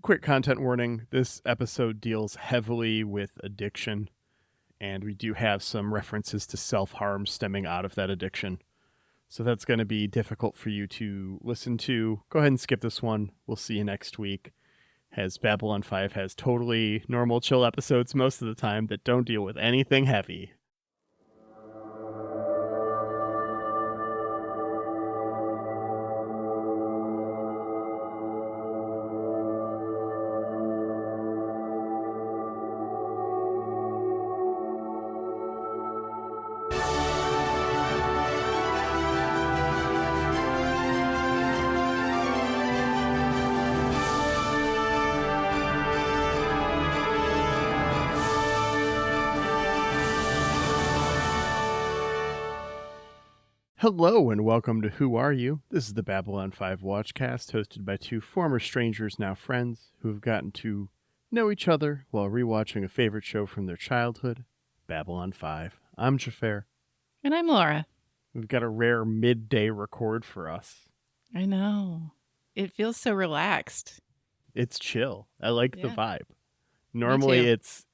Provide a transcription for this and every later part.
quick content warning. This episode deals heavily with addiction, and we do have some references to self-harm stemming out of that addiction. So that's going to be difficult for you to listen to. Go ahead and skip this one. We'll see you next week. As Babylon 5 has totally normal, chill episodes most of the time that don't deal with anything heavy. Hello and welcome to Who Are You? This is the Babylon 5 Watchcast, hosted by two former strangers, now friends, who have gotten to know each other while rewatching a favorite show from their childhood, Babylon 5. I'm Xhafer. And I'm Laura. We've got a rare midday record for us. I know. It feels so relaxed. It's chill. I like the vibe. Me Normally too. it's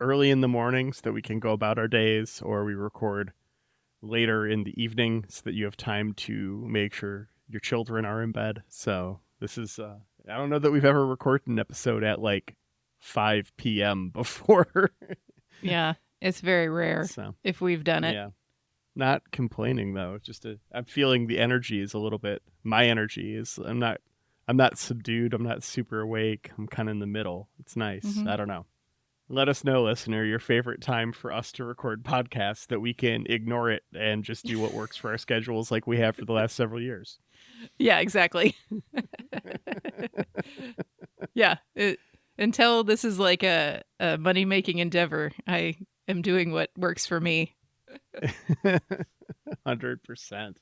early in the morning so that we can go about our days, or we record later in the evening so that you have time to make sure your children are in bed. So this is, I don't know that we've ever recorded an episode at like 5 p.m. before. Yeah, it's very rare if we've done it. Yeah. Not complaining though. I'm feeling the energy is a little bit, my energy is, I'm not subdued. I'm not super awake. I'm kind of in the middle. It's nice. Mm-hmm. I don't know. Let us know, listener, your favorite time for us to record podcasts that we can ignore it and just do what works for our schedules like we have for the last several years. Yeah, exactly. Yeah. Until this is like a money-making endeavor, I am doing what works for me. 100%.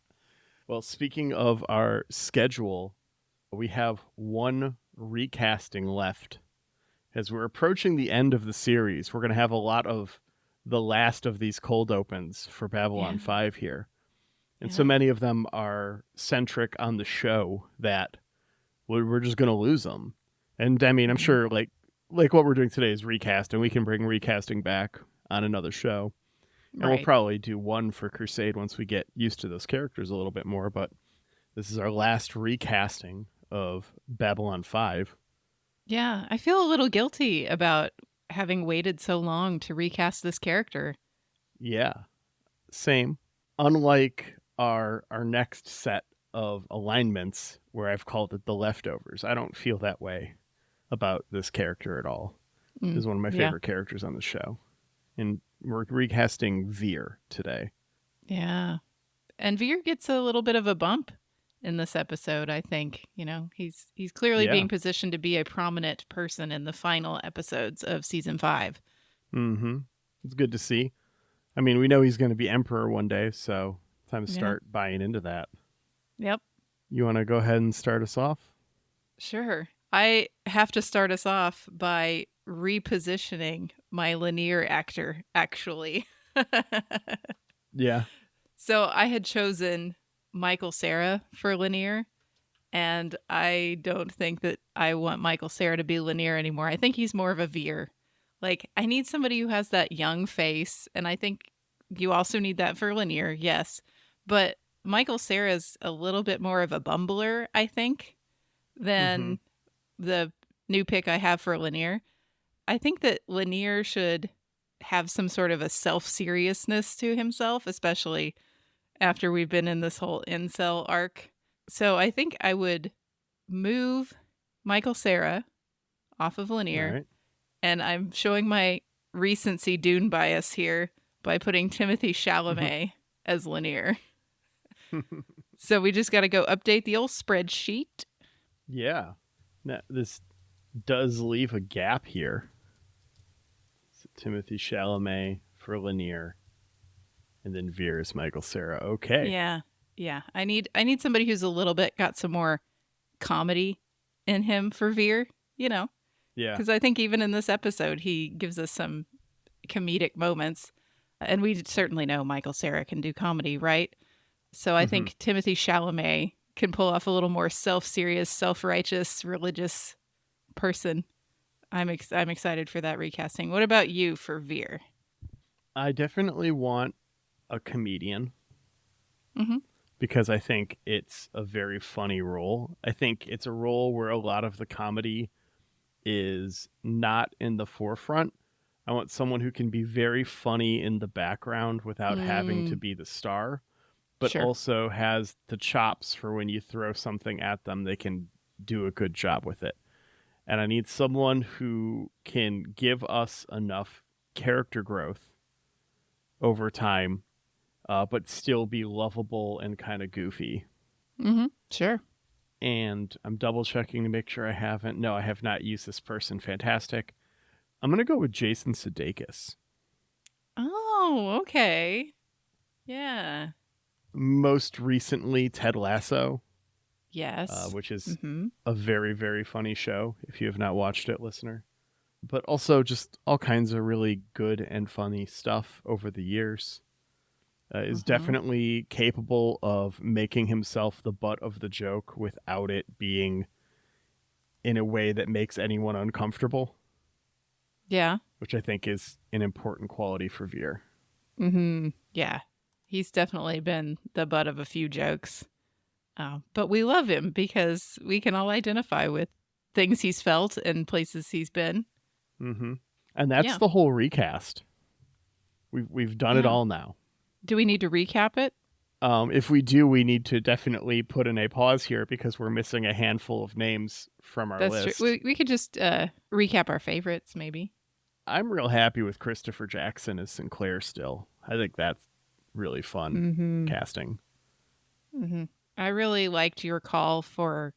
Well, speaking of our schedule, we have one recasting left. As we're approaching the end of the series, we're going to have a lot of the last of these cold opens for Babylon 5 here. And so many of them are centric on the show that we're just going to lose them. And I mean, I'm sure like what we're doing today is recasting. We can bring recasting back on another show. And we'll probably do one for Crusade once we get used to those characters a little bit more. But this is our last recasting of Babylon 5. Yeah, I feel a little guilty about having waited so long to recast this character. Yeah, same. Unlike our next set of alignments, where I've called it the leftovers, I don't feel that way about this character at all. He's one of my favorite characters on the show. And we're recasting Veer today. Yeah. And Veer gets a little bit of a bump in this episode, I think. You know, he's clearly being positioned to be a prominent person in the final episodes of season 5. Mm-hmm. It's good to see. I mean, we know he's going to be emperor one day, so time to start buying into that. Yep. You want to go ahead and start us off? Sure. I have to start us off by repositioning my linear actor, actually. Yeah. So I had chosen Michael Cera for linear, and I don't think that I want Michael Cera to be linear anymore. I think he's more of a Veer. Like, I need somebody who has that young face, and I think you also need that for linear, yes. But Michael Cera's a little bit more of a bumbler, I think, than the new pick I have for linear. I think that linear should have some sort of a self-seriousness to himself, especially after we've been in this whole incel arc. So I think I would move Michael Cera off of linear. Right. And I'm showing my recency Dune bias here by putting Timothée Chalamet as linear. So we just got to go update the old spreadsheet. Yeah. Now, this does leave a gap here. So Timothée Chalamet for linear. And then Veer is Michael Cera. Okay. Yeah. I need somebody who's a little bit got some more comedy in him for Veer, you know. Yeah. Because I think even in this episode, he gives us some comedic moments. And we certainly know Michael Cera can do comedy, right? So I think Timothée Chalamet can pull off a little more self-serious, self-righteous, religious person. I'm excited for that recasting. What about you for Veer? I definitely want a comedian Mm-hmm. because I think it's a very funny role. I think it's a role where a lot of the comedy is not in the forefront. I want someone who can be very funny in the background without having to Mm, be the star, but sure. also has the chops for when you throw something at them, they can do a good job with it. And I need someone who can give us enough character growth over time, but still be lovable and kind of goofy. Mm-hmm. Sure. And I'm double checking to make sure I haven't. No, I have not used this person. Fantastic. I'm going to go with Jason Sudeikis. Oh, okay. Yeah. Most recently, Ted Lasso, Yes. which is Mm-hmm. a very, very funny show if you have not watched it, listener. But also just all kinds of really good and funny stuff over the years. Is Mm-hmm. definitely capable of making himself the butt of the joke without it being in a way that makes anyone uncomfortable, Yeah. which I think is an important quality for Veer. Mm-hmm. Yeah. He's definitely been the butt of a few jokes. But we love him because we can all identify with things he's felt and places he's been. Mm-hmm. And that's Yeah. the whole recast. We've done it Yeah. all now. Do we need to recap it? If we do, we need to definitely put in a pause here because we're missing a handful of names from our That's true. list. We could just recap our favorites, maybe. I'm real happy with Christopher Jackson as Sinclair still. I think that's really fun Mm-hmm. casting. Mm-hmm. I really liked your call for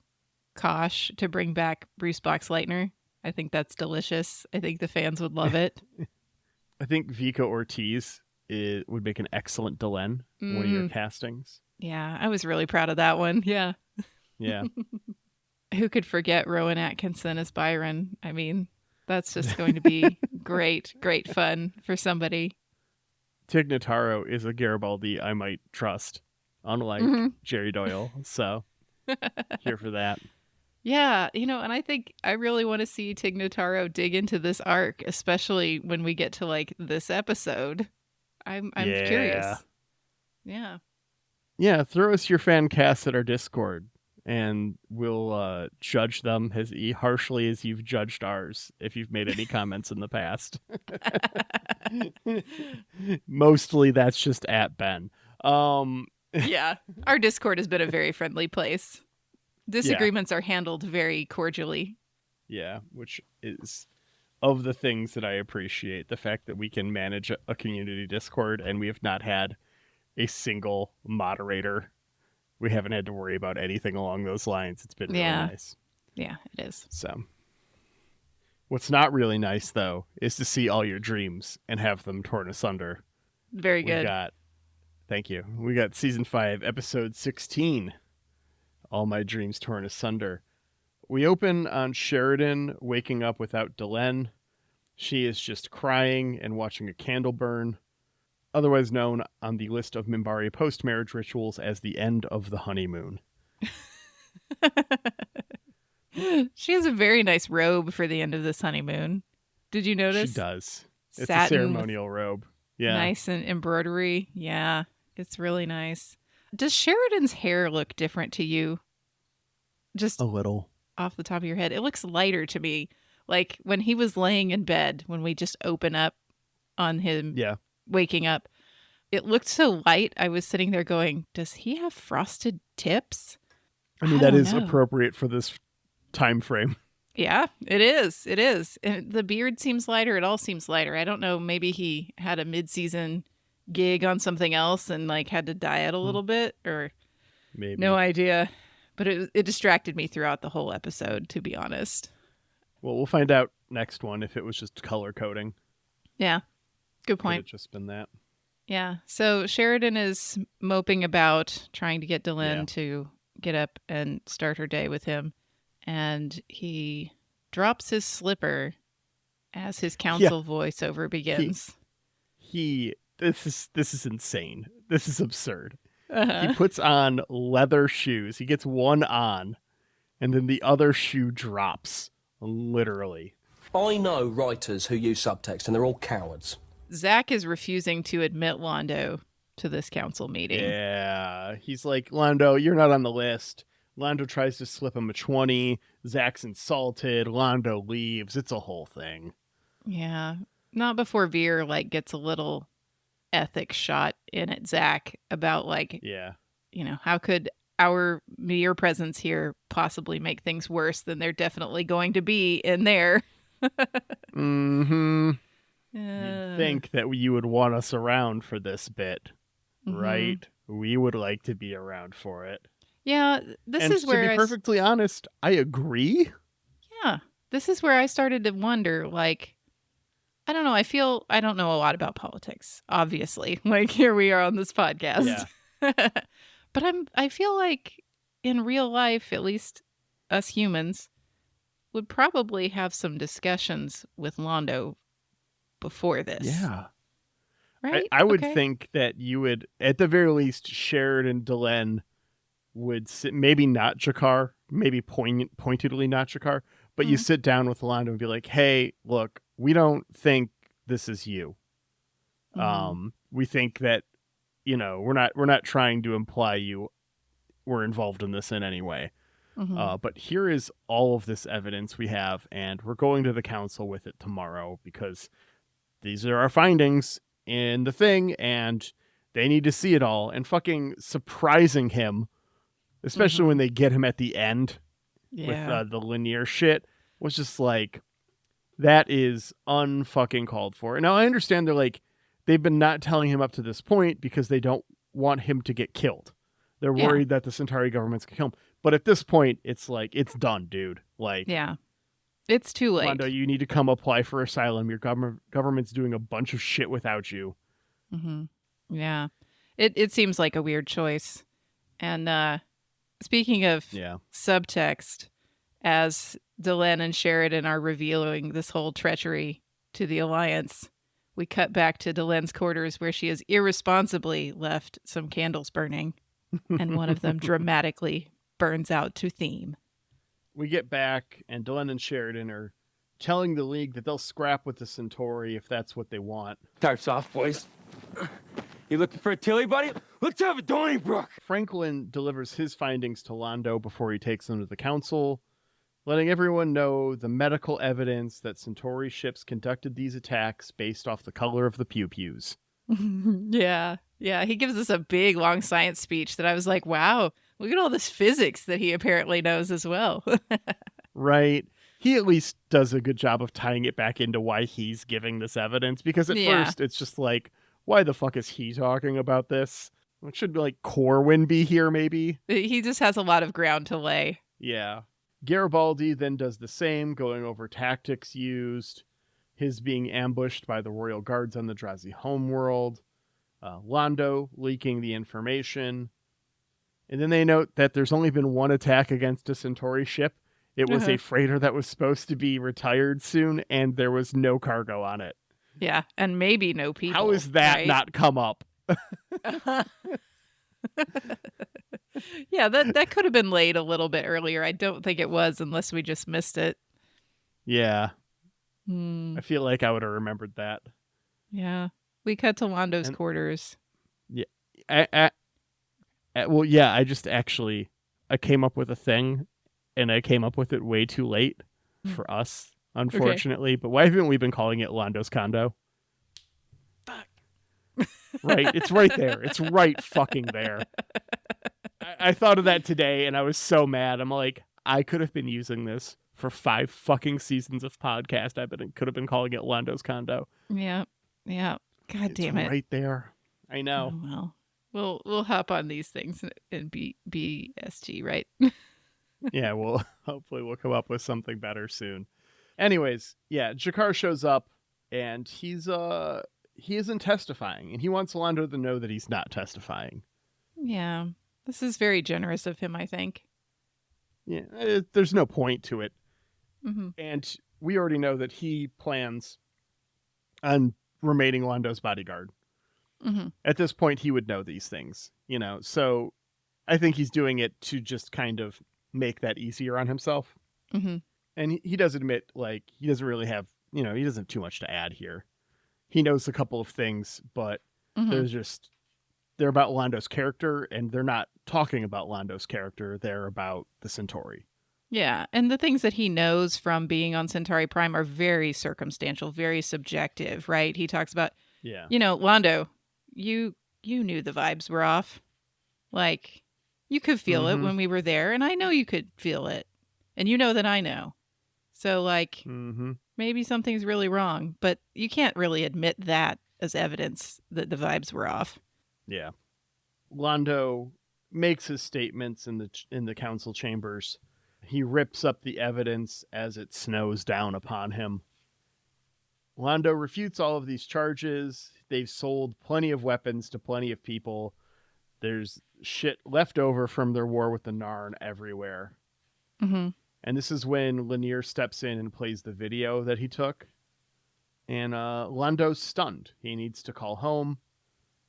Kosh to bring back Bruce Boxleitner. I think that's delicious. I think the fans would love it. I think Vico Ortiz would make an excellent Delenn in one of your Mm, castings. yeah, I was really proud of that one. Yeah. Yeah. Who could forget Rowan Atkinson as Byron? I mean, that's just going to be great, great fun for somebody. Tig Notaro is a Garibaldi I might trust, unlike Hmm. Jerry Doyle. So here for that. Yeah, and I think I really want to see Tig Notaro dig into this arc, especially when we get to like this episode. I'm Yeah. curious. Yeah. Yeah, throw us your fan casts at our Discord, and we'll judge them as harshly as you've judged ours if you've made any comments in the past. Mostly that's just at Ben. Um, Yeah. Our Discord has been a very friendly place. yeah, Disagreements are handled very cordially. yeah, which is of the things that I appreciate. The fact that we can manage a community Discord and we have not had a single moderator. We haven't had to worry about anything along those lines. It's been really Yeah. nice. Yeah, it is. So, what's not really nice, though, is to see all your dreams and have them torn asunder. Very We good. got, thank you. We got season 5, episode 16, All My Dreams Torn Asunder. We open on Sheridan waking up without Delenn. She is just crying and watching a candle burn, otherwise known on the list of Minbari post-marriage rituals as the end of the honeymoon. She has a very nice robe for the end of this honeymoon. Did you She notice? does. It's a Satin with ceremonial robe. Yeah. nice and embroidery. Yeah, it's really nice. Does Sheridan's hair look different to you? Just A little. off the top of your head. It looks lighter to me. Like when he was laying in bed, when we just open up on him Yeah. waking up, it looked so light. I was sitting there going, does he have frosted tips? I mean, I that don't is know. appropriate for this time frame. Yeah, it is. It is. And the beard seems lighter. It all seems lighter. I don't know. Maybe he had a mid-season gig on something else and like had to diet a little bit, or no Maybe. idea. But it distracted me throughout the whole episode, to be honest. Well, we'll find out next one if it was just color coding. Yeah, good Could have point. just been that. Yeah. So Sheridan is moping about trying to get Yeah. Delenn to get up and start her day with him. And he drops his slipper as his Yeah. council voiceover begins. This is insane. This is absurd. He Uh-huh. puts on leather shoes. He gets one on, and then the other shoe drops Literally. I know writers who use subtext, and they're all cowards. Zach is refusing to admit Londo to this council meeting. Yeah. He's like, Londo, you're not on the list. Londo tries to slip him a 20. Zach's insulted. Londo leaves. It's a whole thing. Yeah. Not before Veer, like, gets a little ethics shot in at Zach about, like, Yeah. you know, how could our mere presence here possibly make things worse than they're definitely going to be in there? Mm-hmm. You'd think that you would want us around for this bit, right? We would like to be around for it. Yeah, this and is where to be perfectly honest, I agree. Yeah, this is where I started to wonder, like, I don't know, I don't know a lot about politics, obviously. Like, here we are on this podcast. Yeah. But I feel like in real life, at least us humans, would probably have some discussions with Londo before this. Yeah. Right? I would Okay. think that you would, at the very least, Sheridan and Delenn would sit, maybe not G'Kar, maybe pointedly not G'Kar, but you sit down with Londo and be like, hey, look, we don't think this is you. We think that, you know, we're not trying to imply you were involved in this in any way. But here is all of this evidence we have, and we're going to the council with it tomorrow because these are our findings in the thing, and they need to see it all. And fucking surprising him, especially when they get him at the end with the linear shit, was just like, that is unfucking called for. Now I understand they've been not telling him up to this point because they don't want him to get killed. They're worried that the Centauri government's gonna kill him. But at this point, it's like, it's done, dude. Like, yeah, it's too late. Londo, you need to come apply for asylum. Your government's doing a bunch of shit without you. Yeah, it seems like a weird choice. And speaking of subtext, as Delenn and Sheridan are revealing this whole treachery to the Alliance, we cut back to Delenn's quarters where she has irresponsibly left some candles burning, and one of them dramatically burns out to theme. We get back, and Delenn and Sheridan are telling the League that they'll scrap with the Centauri if that's what they want. Starts off, boys. You looking for a Tilly, buddy? Let's have a Donnybrook! Franklin delivers his findings to Londo before he takes them to the council, letting everyone know the medical evidence that Centauri ships conducted these attacks based off the color of the pew-pews. Yeah. He gives us a big, long science speech that I was like, wow, look at all this physics that he apparently knows as well. Right. He at least does a good job of tying it back into why he's giving this evidence, because at first it's just like, why the fuck is he talking about this? It should be like Corwin be here, maybe. He just has a lot of ground to lay. Yeah. Garibaldi then does the same, going over tactics used, his being ambushed by the royal guards on the Drazi homeworld, Londo leaking the information. And then they note that there's only been one attack against a Centauri ship. It was a freighter that was supposed to be retired soon, and there was no cargo on it. Yeah, and maybe no people. How is that not come up? Yeah, that could have been laid a little bit earlier. I don't think it was, unless we just missed it. Yeah. I feel like I would have remembered that. Yeah. We cut to Londo's quarters. Yeah. Well, yeah, I came up with a thing, and I came up with it way too late for us, unfortunately. Okay. But why haven't we been calling it Londo's Condo? Fuck. Right? It's right there. It's right fucking there. I thought of that today, and I was so mad. I'm like, I could have been using this for 5 fucking seasons of podcast. Could have been calling it Londo's Condo. Yeah. God damn it. It's right there. I know. Oh, well, we'll hop on these things and be BSG, right? Yeah, well, hopefully we'll come up with something better soon. Anyways, yeah, G'Kar shows up, and he isn't testifying, and he wants Londo to know that he's not testifying. Yeah, this is very generous of him, I think. Yeah, there's no point to it. And we already know that he plans on remaining Londo's bodyguard. At this point, he would know these things, so I think he's doing it to just kind of make that easier on himself. And And he does admit, like, he doesn't really have, he doesn't have too much to add here. He knows a couple of things, but Hmm. they're about Londo's character, and they're not talking about Londo's character. They're about the Centauri. Yeah, and the things that he knows from being on Centauri Prime are very circumstantial, very subjective, right? He talks about, Yeah. Londo, you knew the vibes were off. Like, you could feel it Mm-hmm. when we were there, and I know you could feel it. And you know that I know. So, like, Mm-hmm. maybe something's really wrong, but you can't really admit that as evidence that the vibes were off. Yeah. Londo makes his statements in the council chambers. He rips up the evidence as it snows down upon him. Londo refutes all of these charges. They've sold plenty of weapons to plenty of people. There's shit left over from their war with the Narn everywhere. Mm-hmm. And this is when Lanier steps in and plays the video that he took. And Londo's stunned. He needs to call home.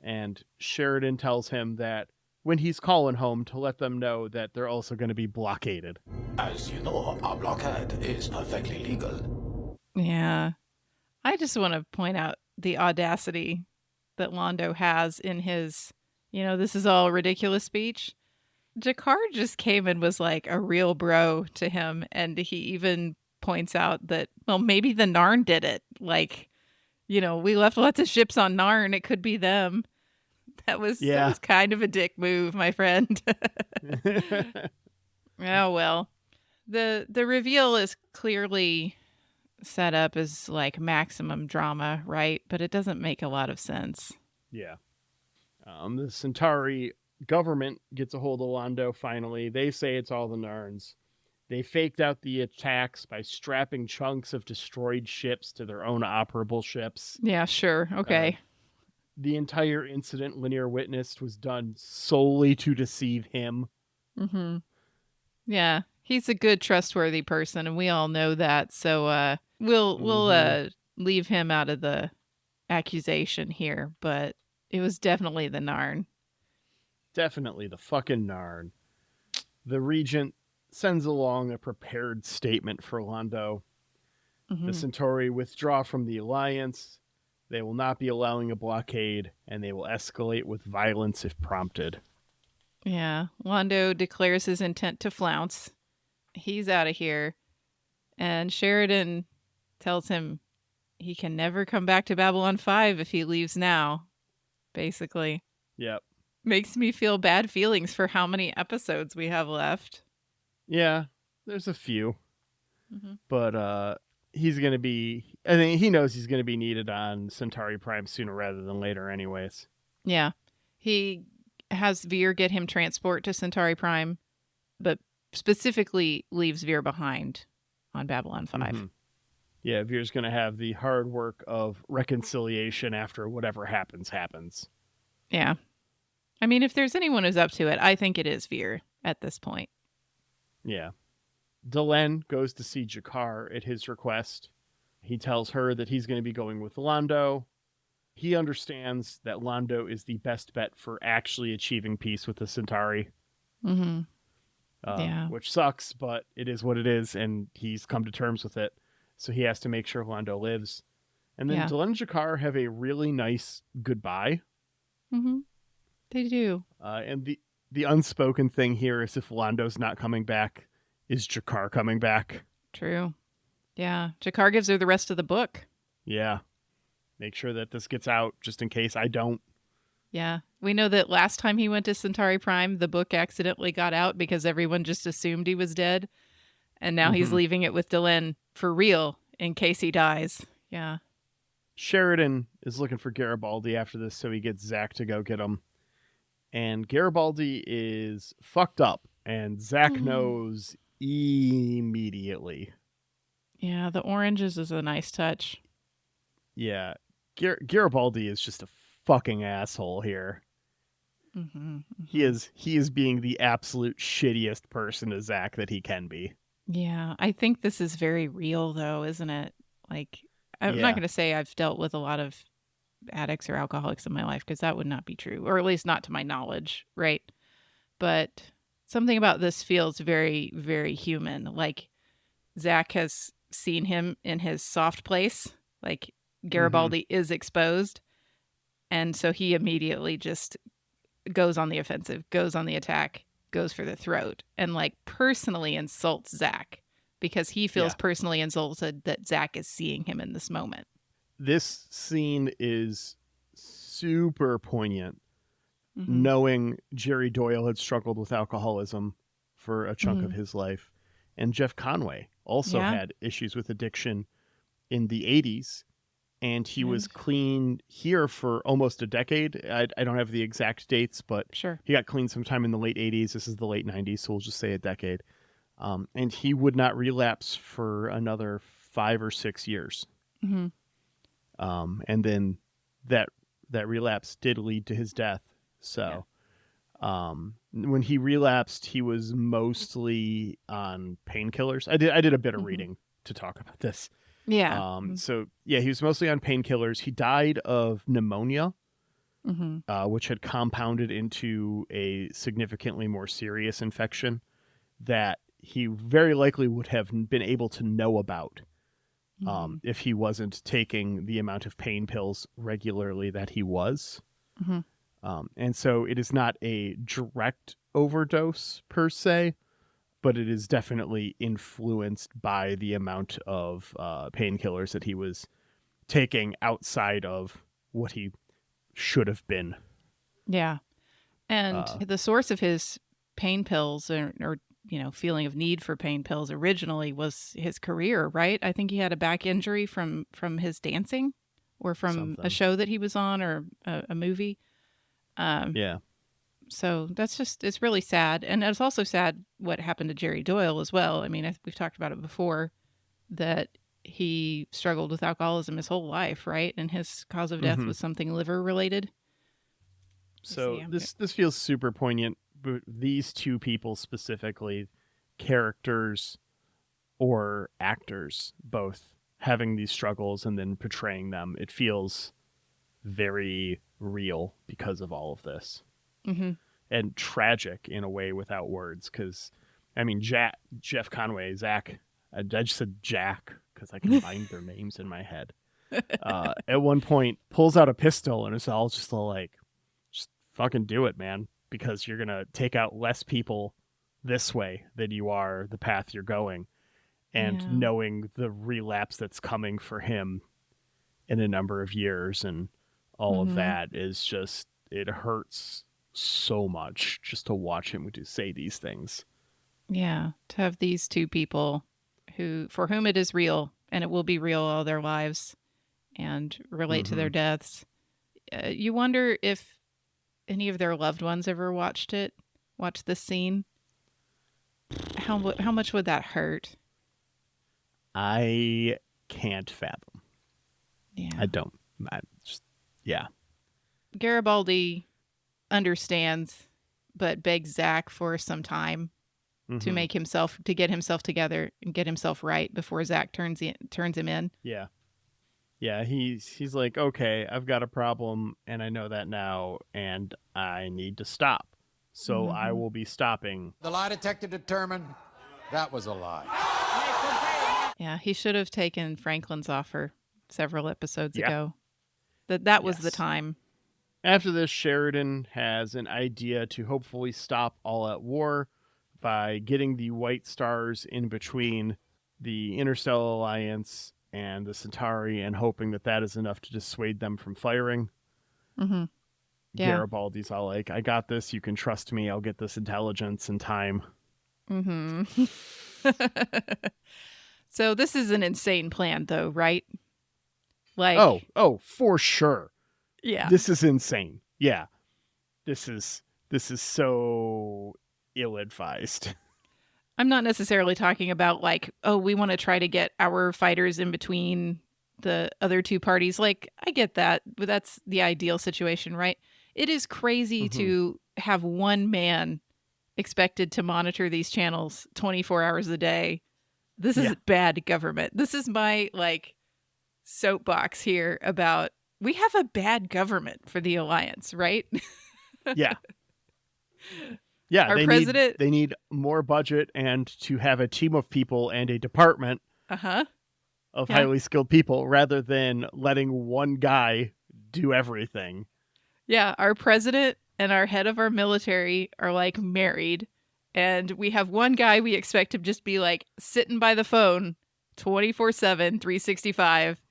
And Sheridan tells him that when he's calling home to let them know that they're also going to be blockaded. As you know, our blockade is perfectly legal. Yeah. I just want to point out the audacity that Londo has in his, this is all ridiculous speech. G'Kar just came and was like a real bro to him. And he even points out that, well, maybe the Narn did it. Like, we left lots of ships on Narn. It could be them. That was kind of a dick move, my friend. Oh, well. The reveal is clearly set up as like maximum drama, right? But it doesn't make a lot of sense. Yeah. The Centauri government gets a hold of Londo finally. They say it's all the Narns. They faked out the attacks by strapping chunks of destroyed ships to their own operable ships. Yeah, sure. Okay. The entire incident Lanier witnessed was done solely to deceive him. Mm-hmm. Yeah, he's a good, trustworthy person, and we all know that. So we'll leave him out of the accusation here. But it was definitely the Narn. Definitely the fucking Narn. The Regent sends along a prepared statement for Londo. Mm-hmm. The Centauri withdraw from the alliance. They will not be allowing a blockade, and they will escalate with violence if prompted. Yeah, Londo declares his intent to flounce. He's out of here. And Sheridan tells him he can never come back to Babylon 5 if he leaves now, basically. Yep. Makes me feel bad feelings for how many episodes we have left. Yeah, there's a few. Mm-hmm. But he's going to be... I think he knows he's going to be needed on Centauri Prime sooner rather than later anyways. Yeah. He has Veer get him transport to Centauri Prime, but specifically leaves Veer behind on Babylon 5. Mm-hmm. Yeah, Veer's going to have the hard work of reconciliation after whatever happens. Yeah. I mean, if there's anyone who's up to it, I think it is Veer at this point. Yeah. Delenn goes to see G'Kar at his request. He tells her that he's going to be going with Londo. He understands that Londo is the best bet for actually achieving peace with the Centauri. Mm-hmm. Which sucks, but it is what it is, and he's come to terms with it. So he has to make sure Londo lives. And then Delenn and G'Kar have a really nice goodbye. Mm-hmm. They do. And the unspoken thing here is if Londo's not coming back, is G'Kar coming back? True. Yeah. G'Kar gives her the rest of the book. Yeah. Make sure that this gets out just in case I don't. Yeah. We know that last time he went to Centauri Prime, the book accidentally got out because everyone just assumed he was dead. And now he's leaving it with Delenn for real in case he dies. Yeah. Sheridan is looking for Garibaldi after this, so he gets Zach to go get him. And Garibaldi is fucked up, and Zach knows immediately. Yeah, the oranges is a nice touch. Yeah. Garibaldi is just a fucking asshole here. Mm-hmm. He is being the absolute shittiest person to Zach that he can be. Yeah, I think this is very real, though, isn't it? Like, I'm not going to say I've dealt with a lot of addicts or alcoholics in my life, because that would not be true, or at least not to my knowledge, right? But something about this feels very, very human. Like, Zach has seen him in his soft place. Like Garibaldi Mm-hmm. is exposed. And so he immediately just goes on the offensive, goes on the attack, goes for the throat, and like personally insults Zach because he feels Yeah. personally insulted that Zach is seeing him in this moment. This scene is super poignant, Mm-hmm. knowing Jerry Doyle had struggled with alcoholism for a chunk of Mm-hmm. his life, and Jeff Conway also Yeah. had issues with addiction in the 80s, and he was And clean here for almost a decade. I don't have the exact dates, but sure. he got clean sometime in the late 80s. This is the late 90s, so we'll just say a decade. And he would not relapse for another 5 or 6 years. Mm-hmm. And then that relapse did lead to his death. So when he relapsed, he was mostly on painkillers. I did a bit of Mm-hmm. reading to talk about this. Yeah. Mm-hmm. So yeah, he was mostly on painkillers. He died of pneumonia, Mm-hmm. which had compounded into a significantly more serious infection that he very likely would have been able to know about Mm-hmm. if he wasn't taking the amount of pain pills regularly that he was. Mm-hmm. And so it is not a direct overdose per se, but it is definitely influenced by the amount of painkillers that he was taking outside of what he should have been. Yeah. And Uh, the source of his pain pills or feeling of need for pain pills originally was his career, right? I think he had a back injury from his dancing or from a Something. show that he was on or a movie. Yeah. So it's really sad. And it's also sad what happened to Jerry Doyle as well. I mean, we've talked about it before that he struggled with alcoholism his whole life, right? And his cause of death Mhm. was something liver related. So See, this feels super poignant, but these two people specifically, characters or actors, both having these struggles and then portraying them, it feels very real because of all of this. Mm-hmm. And tragic in a way without words. Because, I mean, Jeff Conway, Zach, I just said Jack because I combined their names in my head. At one point, pulls out a pistol and it's all just like, just fucking do it, man, because you're gonna take out less people this way than you are the path you're going. And Yeah. knowing the relapse that's coming for him in a number of years and all of Mm-hmm. that is just, it hurts so much just to watch him say these things. Yeah, to have these two people for whom it is real and it will be real all their lives and relate to their deaths. You wonder if any of their loved ones ever watched this scene. How much would that hurt? I can't fathom. Yeah. I don't. I just, yeah. Garibaldi understands, but begs Zach for some time to Mhm. get himself together and get himself right before Zach turns him in. Yeah. Yeah, he's like, okay, I've got a problem, and I know that now, and I need to stop. So I will be stopping. The lie detector determined that was a lie. Yeah, he should have taken Franklin's offer several episodes Yeah. ago. That was the Yes. time. After this, Sheridan has an idea to hopefully stop all-out war by getting the White Stars in between the Interstellar Alliance and the Centauri and hoping that that is enough to dissuade them from firing. Mm-hmm. Yeah. Garibaldi's all like, I got this. You can trust me. I'll get this intelligence in time. Mm-hmm. So this is an insane plan, though, right? Like, Oh, for sure. yeah. This is insane. Yeah. This is so ill-advised. I'm not necessarily talking about like, oh, we want to try to get our fighters in between the other two parties. Like, I get that, but that's the ideal situation, right? It is crazy to have one man expected to monitor these channels 24 hours a day. This is bad government. This is my like soapbox here about we have a bad government for the Alliance, right? Yeah. Yeah, Our president. they need more budget and to have a team of people and a department Uh-huh. of Yeah. highly skilled people rather than letting one guy do everything. Yeah, our president and our head of our military are like married, and we have one guy we expect to just be like sitting by the phone 24/7, 365.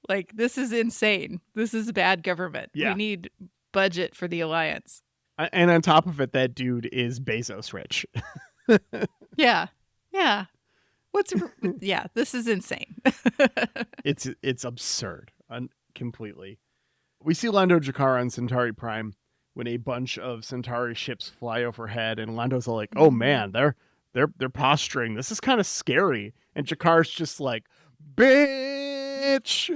Like, this is insane. This is bad government. Yeah. We need budget for the alliance. And on top of it, that dude is Bezos rich. Yeah. Yeah. Yeah, this is insane. It's absurd. Completely. We see Londo and G'Kar on Centauri Prime when a bunch of Centauri ships fly overhead, and Londo's all like, "Oh man, they're posturing. This is kind of scary." And G'Kar's just like, "Bitch."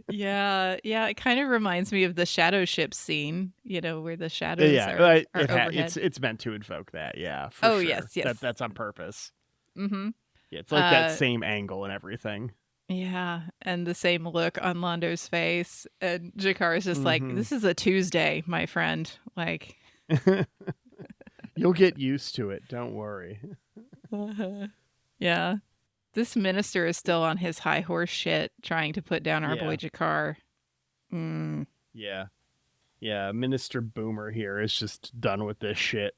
Yeah, it kind of reminds me of the shadow ship scene, where the shadows are overhead. It's meant to invoke that, yeah. For Oh, sure. yes. That's on purpose. Mm-hmm. Yeah, it's like that same angle and everything. Yeah, and the same look on Londo's face, and G'Kar is just like, "This is a Tuesday, my friend." Like, you'll get used to it. Don't worry. Yeah. This minister is still on his high horse shit, trying to put down our boy G'Kar. Yeah. Minister Boomer here is just done with this shit.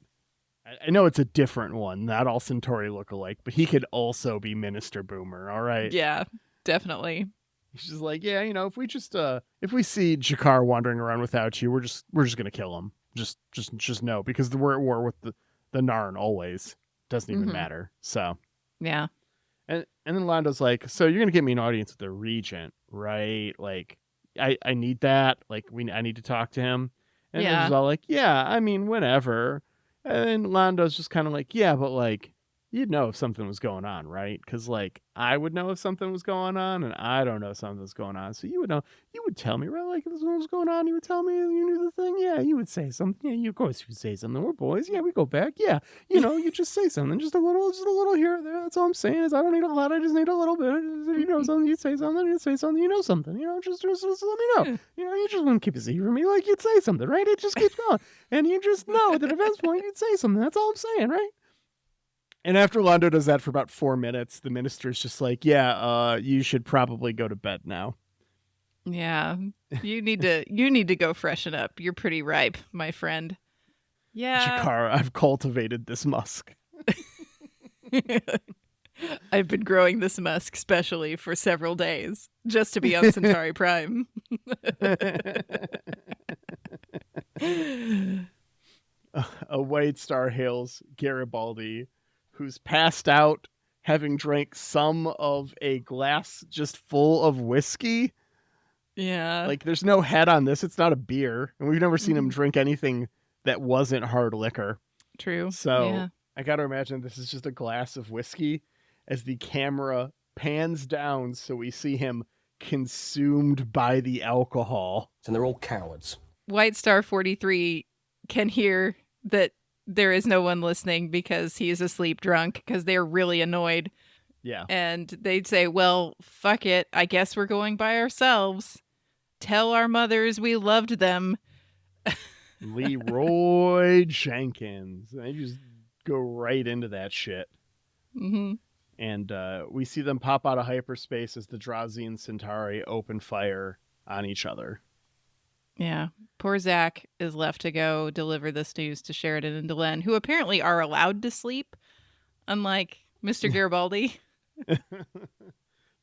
I know it's a different one. Not all Centauri look alike, but he could also be Minister Boomer. All right. Yeah, definitely. He's just like, yeah, if we see G'Kar wandering around without you, we're just gonna kill him. Just no, because we're at war with the Narn always. Doesn't even matter. So yeah. And then Londo's like, so you're gonna get me an audience with the Regent, right? Like, I need that. Like, I need to talk to him. And he's all like, yeah, I mean, whenever. And then Londo's just kind of like, yeah, but like, you'd know if something was going on, right? Because like, I would know if something was going on, and I don't know if something's going on. So you would know. You would tell me, right? Like, if something was going on, you would tell me you knew the thing. Yeah, you would say something. Yeah, of course you would say something. We're boys. Yeah, we go back. Yeah, you just say something. Just a little here or there. That's all I'm saying is I don't need a lot. I just need a little bit. If you know something, you say something. You say something. You know something. Just let me know. You just wouldn't keep it secret from me. Like, you'd say something, right? It just keeps going, and you just know that at this point you'd say something. That's all I'm saying, right? And after Londo does that for about 4 minutes, the minister's just like, yeah, you should probably go to bed now. Yeah. You need to go freshen up. You're pretty ripe, my friend. Yeah. G'Kar, I've cultivated this musk. I've been growing this musk specially for several days just to be on Centauri Prime. A white star hails Garibaldi, who's passed out, having drank some of a glass just full of whiskey. Yeah. Like, there's no head on this. It's not a beer. And we've never seen him drink anything that wasn't hard liquor. True. So yeah. I got to imagine this is just a glass of whiskey as the camera pans down so we see him consumed by the alcohol. And they're all cowards. White Star 43 can hear that there is no one listening because he is asleep drunk because they're really annoyed. Yeah. And they'd say, well, fuck it. I guess we're going by ourselves. Tell our mothers we loved them. Leroy Jenkins. They just go right into that shit. Mm-hmm. And we see them pop out of hyperspace as the Drazi and Centauri open fire on each other. Yeah. Poor Zach is left to go deliver this news to Sheridan and Delenn, who apparently are allowed to sleep, unlike Mr. Garibaldi.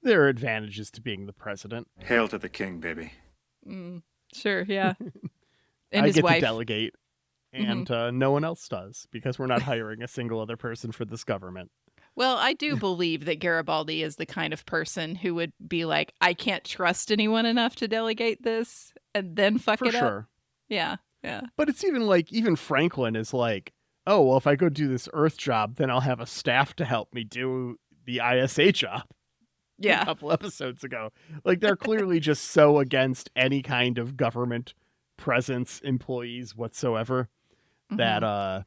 There are advantages to being the president. Hail to the king, baby. Sure, yeah. And I his get wife. to delegate, and no one else does, because we're not hiring a single other person for this government. Well, I do believe that Garibaldi is the kind of person who would be like, I can't trust anyone enough to delegate this, and then fuck For it up. sure. Yeah. But it's even Franklin is like, oh, well, if I go do this Earth job, then I'll have a staff to help me do the ISA job. Yeah. A couple episodes ago. Like, they're clearly just so against any kind of government presence, employees whatsoever, that,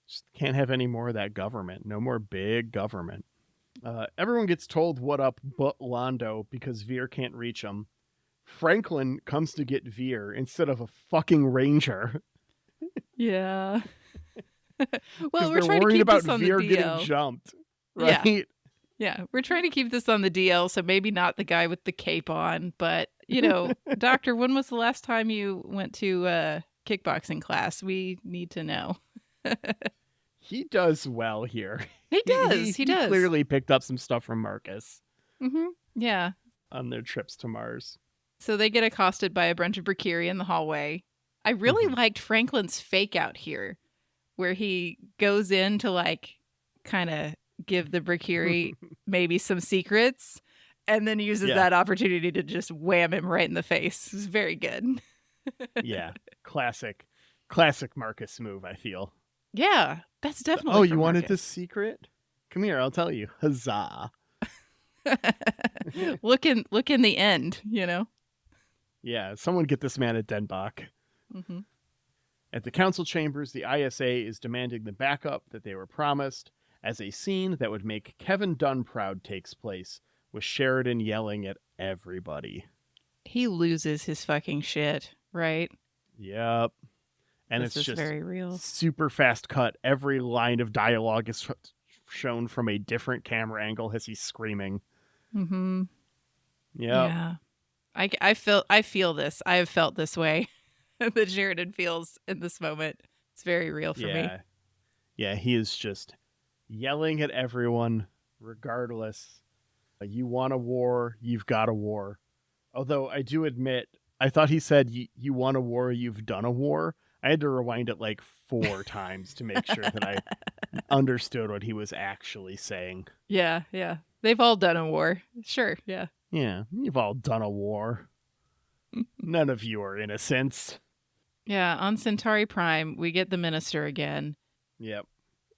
just can't have any more of that government. No more big government. Everyone gets told what up but Londo because Veer can't reach him. Franklin comes to get Veer instead of a fucking ranger. Yeah. Because Well, we're they're trying to worried keep about this on the Veer getting DL. jumped. Yeah. Right? Yeah, we're trying to keep this on the DL, so maybe not the guy with the cape on, but, Doctor, when was the last time you went to kickboxing class? We need to know. He does well here. He He does. He does. clearly picked up some stuff from Marcus Yeah. on their trips to Mars. So they get accosted by a bunch of Brakiri in the hallway. I really liked Franklin's fake out here, where he goes in to kind of give the Brakiri maybe some secrets, and then uses that opportunity to just wham him right in the face. It's very good. Yeah. Classic Marcus move, I feel. Yeah, that's definitely. Oh, from you wanted Marcus. this secret? Come here, I'll tell you. Huzzah. Look in the end, Yeah, someone get this man a Denbach. Mm-hmm. At the council chambers, the ISA is demanding the backup that they were promised, as a scene that would make Kevin Dunn proud takes place, with Sheridan yelling at everybody. He loses his fucking shit, right? Yep. And This it's is just very real. super fast cut. Every line of dialogue is shown from a different camera angle as he's screaming. Mm-hmm. Yep. Yeah. I feel this. I have felt this way that Sheridan feels in this moment. It's very real for me. Yeah, he is just yelling at everyone, regardless. You want a war, you've got a war. Although I do admit, I thought he said, you want a war, you've done a war. I had to rewind it 4 times to make sure that I understood what he was actually saying. Yeah. They've all done a war. Sure, yeah. Yeah, you've all done a war. None of you are innocents. Yeah, on Centauri Prime, we get the minister again. Yep.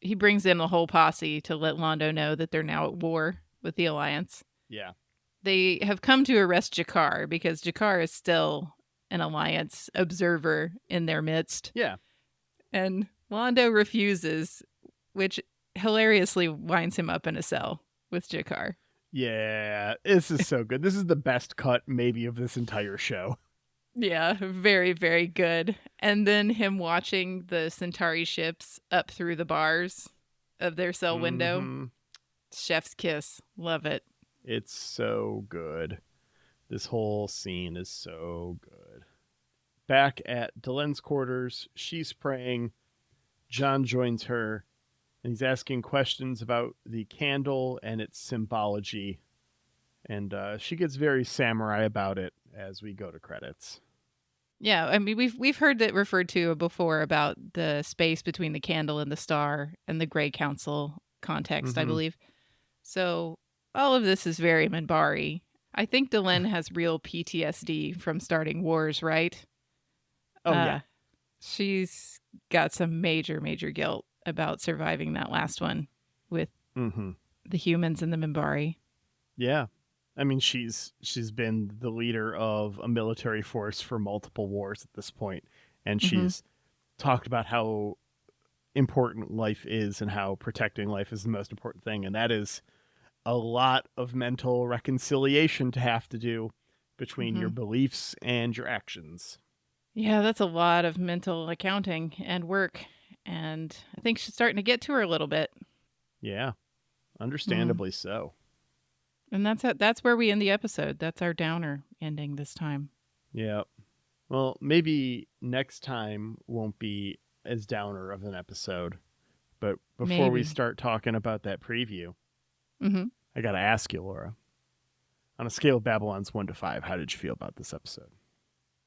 He brings in a whole posse to let Londo know that they're now at war with the Alliance. Yeah. They have come to arrest G'Kar because G'Kar is still an Alliance observer in their midst. Yeah. And Londo refuses, which hilariously winds him up in a cell with G'Kar. Yeah, this is so good. This is the best cut, maybe, of this entire show. Yeah, very, very good. And then him watching the Centauri ships up through the bars of their cell window. Chef's kiss. Love it. It's so good. This whole scene is so good. Back at Delen's quarters, she's praying. John joins her, and he's asking questions about the candle and its symbology. And she gets very samurai about it as we go to credits. Yeah, I mean we've heard that referred to before about the space between the candle and the star and the Grey Council context, I believe. So all of this is very Minbari. I think Delen has real PTSD from starting wars, right? Oh, yeah. She's got some major, major guilt about surviving that last one with the humans and the Minbari. Yeah. I mean, she's been the leader of a military force for multiple wars at this point, and she's talked about how important life is and how protecting life is the most important thing, and that is a lot of mental reconciliation to have to do between your beliefs and your actions. Yeah, that's a lot of mental accounting and work, and I think she's starting to get to her a little bit. Yeah, understandably so. And that's where we end the episode. That's our downer ending this time. Yeah. Well, maybe next time won't be as downer of an episode. But before we start talking about that preview, I got to ask you, Laura, on a scale of Babylon's 1 to 5, how did you feel about this episode?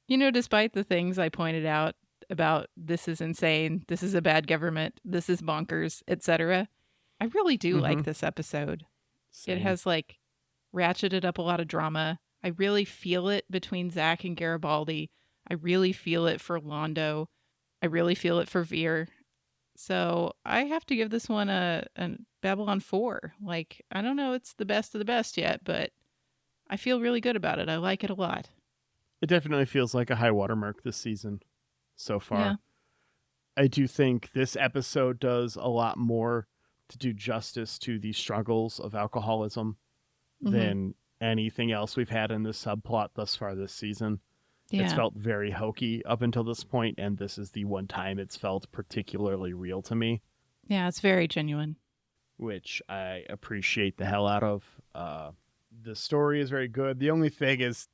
Despite the things I pointed out about this is insane, this is a bad government, this is bonkers, etc., I really do like this episode. Same. It has ratcheted up a lot of drama. I really feel it between Zach and Garibaldi. I really feel it for Londo. I really feel it for Veer. So I have to give this one a Babylon 4. I don't know it's the best of the best yet, but I feel really good about it. I like it a lot. It definitely feels like a high watermark this season so far. Yeah. I do think this episode does a lot more to do justice to the struggles of alcoholism than anything else we've had in this subplot thus far this season. Yeah. It's felt very hokey up until this point, and this is the one time it's felt particularly real to me, Yeah, it's very genuine. which I appreciate the hell out of. The story is very good. The only thing is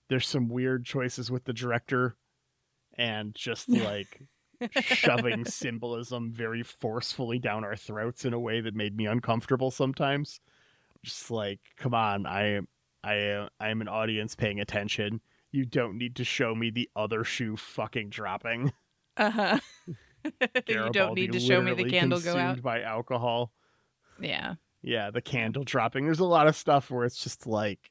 there's some weird choices with the director and just like shoving symbolism very forcefully down our throats in a way that made me uncomfortable sometimes. Just like, come on, I am an audience paying attention. You don't need to show me the other shoe fucking dropping. Uh-huh. You don't need to show me the literally candle go consumed out. by alcohol. Yeah. Yeah, the candle dropping. There's a lot of stuff where it's just like,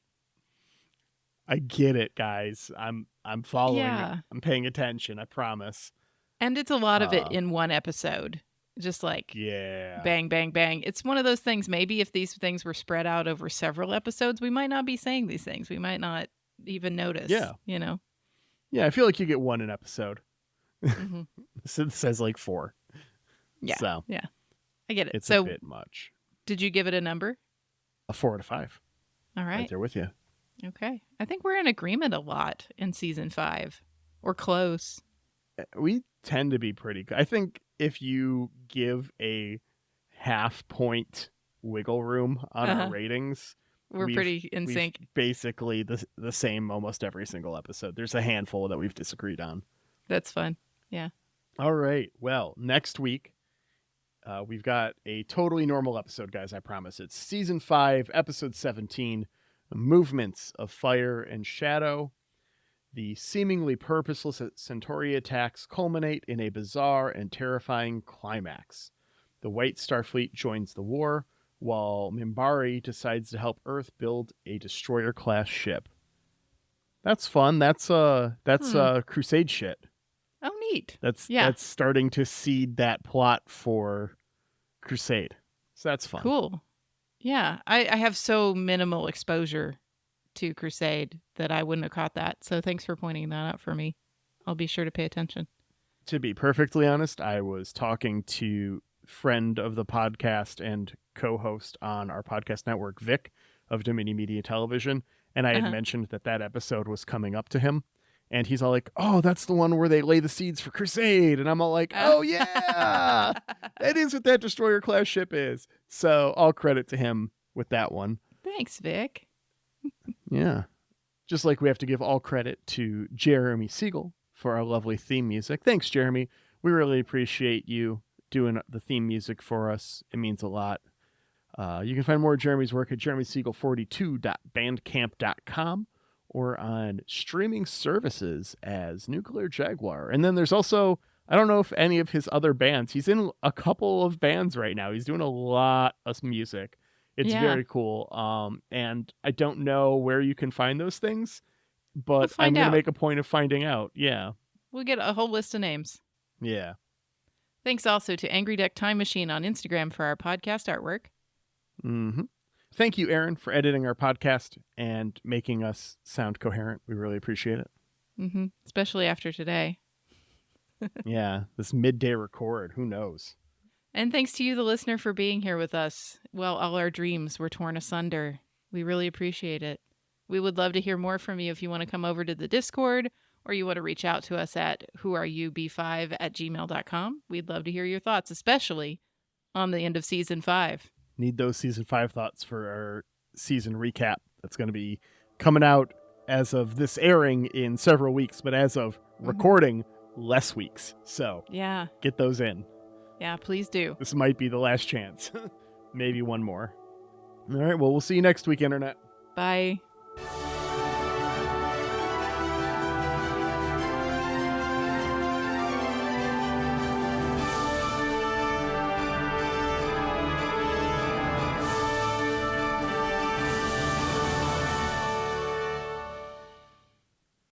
I get it, guys. I'm following. Yeah. I'm paying attention. I promise. And it's a lot of it in one episode. Just like Yeah. bang, bang, bang. It's one of those things. Maybe if these things were spread out over several episodes, we might not be saying these things. We might not even notice. Yeah. You know? Yeah, I feel like you get one an episode. Mhm. It says like 4. Yeah. So Yeah. I get it. it's So a bit much. did you give it a number? A 4 out of 5. All Right right. there with you. Okay. I think we're in agreement a lot in season 5. Or close. We tend to be pretty good. I think if you give a half point wiggle room on our ratings, We're pretty in we've sync. basically the same almost every single episode. There's a handful that we've disagreed on. That's fun. Yeah. All right. Well, next week, we've got a totally normal episode, guys. I promise. It's season 5, episode 17, Movements of Fire and Shadow. The seemingly purposeless Centauri attacks culminate in a bizarre and terrifying climax. The White Star Fleet joins the war, while Minbari decides to help Earth build a destroyer-class ship. That's fun. That's Crusade shit. Oh, neat. That's Yeah. that's starting to seed that plot for Crusade. So that's fun. Cool. Yeah. I have so minimal exposure to Crusade that I wouldn't have caught that. So thanks for pointing that out for me. I'll be sure to pay attention. To be perfectly honest, I was talking to friend of the podcast and co-host on our podcast network, Vic of Dominion Media Television, and I had mentioned that episode was coming up to him, and he's all like, "Oh, that's the one where they lay the seeds for Crusade," and I'm all like, "Oh yeah, that is what that destroyer class ship is." So all credit to him with that one. Thanks, Vic. Yeah. Just like we have to give all credit to Jeremy Siegel for our lovely theme music. Thanks, Jeremy. We really appreciate you doing the theme music for us. It means a lot. You can find more of Jeremy's work at jeremysiegel42.bandcamp.com or on streaming services as Nuclear Jaguar. And then there's also, I don't know if any of his other bands, he's in a couple of bands right now. He's doing a lot of music. It's very cool. And I don't know where you can find those things, but I'm going to make a point of finding out. Yeah. We'll get a whole list of names. Yeah. Thanks also to Angry Duck Time Machine on Instagram for our podcast artwork. Mm-hmm. Thank you, Aaron, for editing our podcast and making us sound coherent. We really appreciate it. Mm-hmm. Especially after today. Yeah. This midday record. Who knows? And thanks to you, the listener, for being here with us while all our dreams were torn asunder. We really appreciate it. We would love to hear more from you if you want to come over to the Discord or you want to reach out to us at whoareyoub5@gmail.com. We'd love to hear your thoughts, especially on the end of season 5. Need those season 5 thoughts for our season recap. That's going to be coming out as of this airing in several weeks, but as of recording, less weeks. So yeah, get those in. Yeah, please do. This might be the last chance. Maybe one more. All right, well, we'll see you next week, Internet. Bye.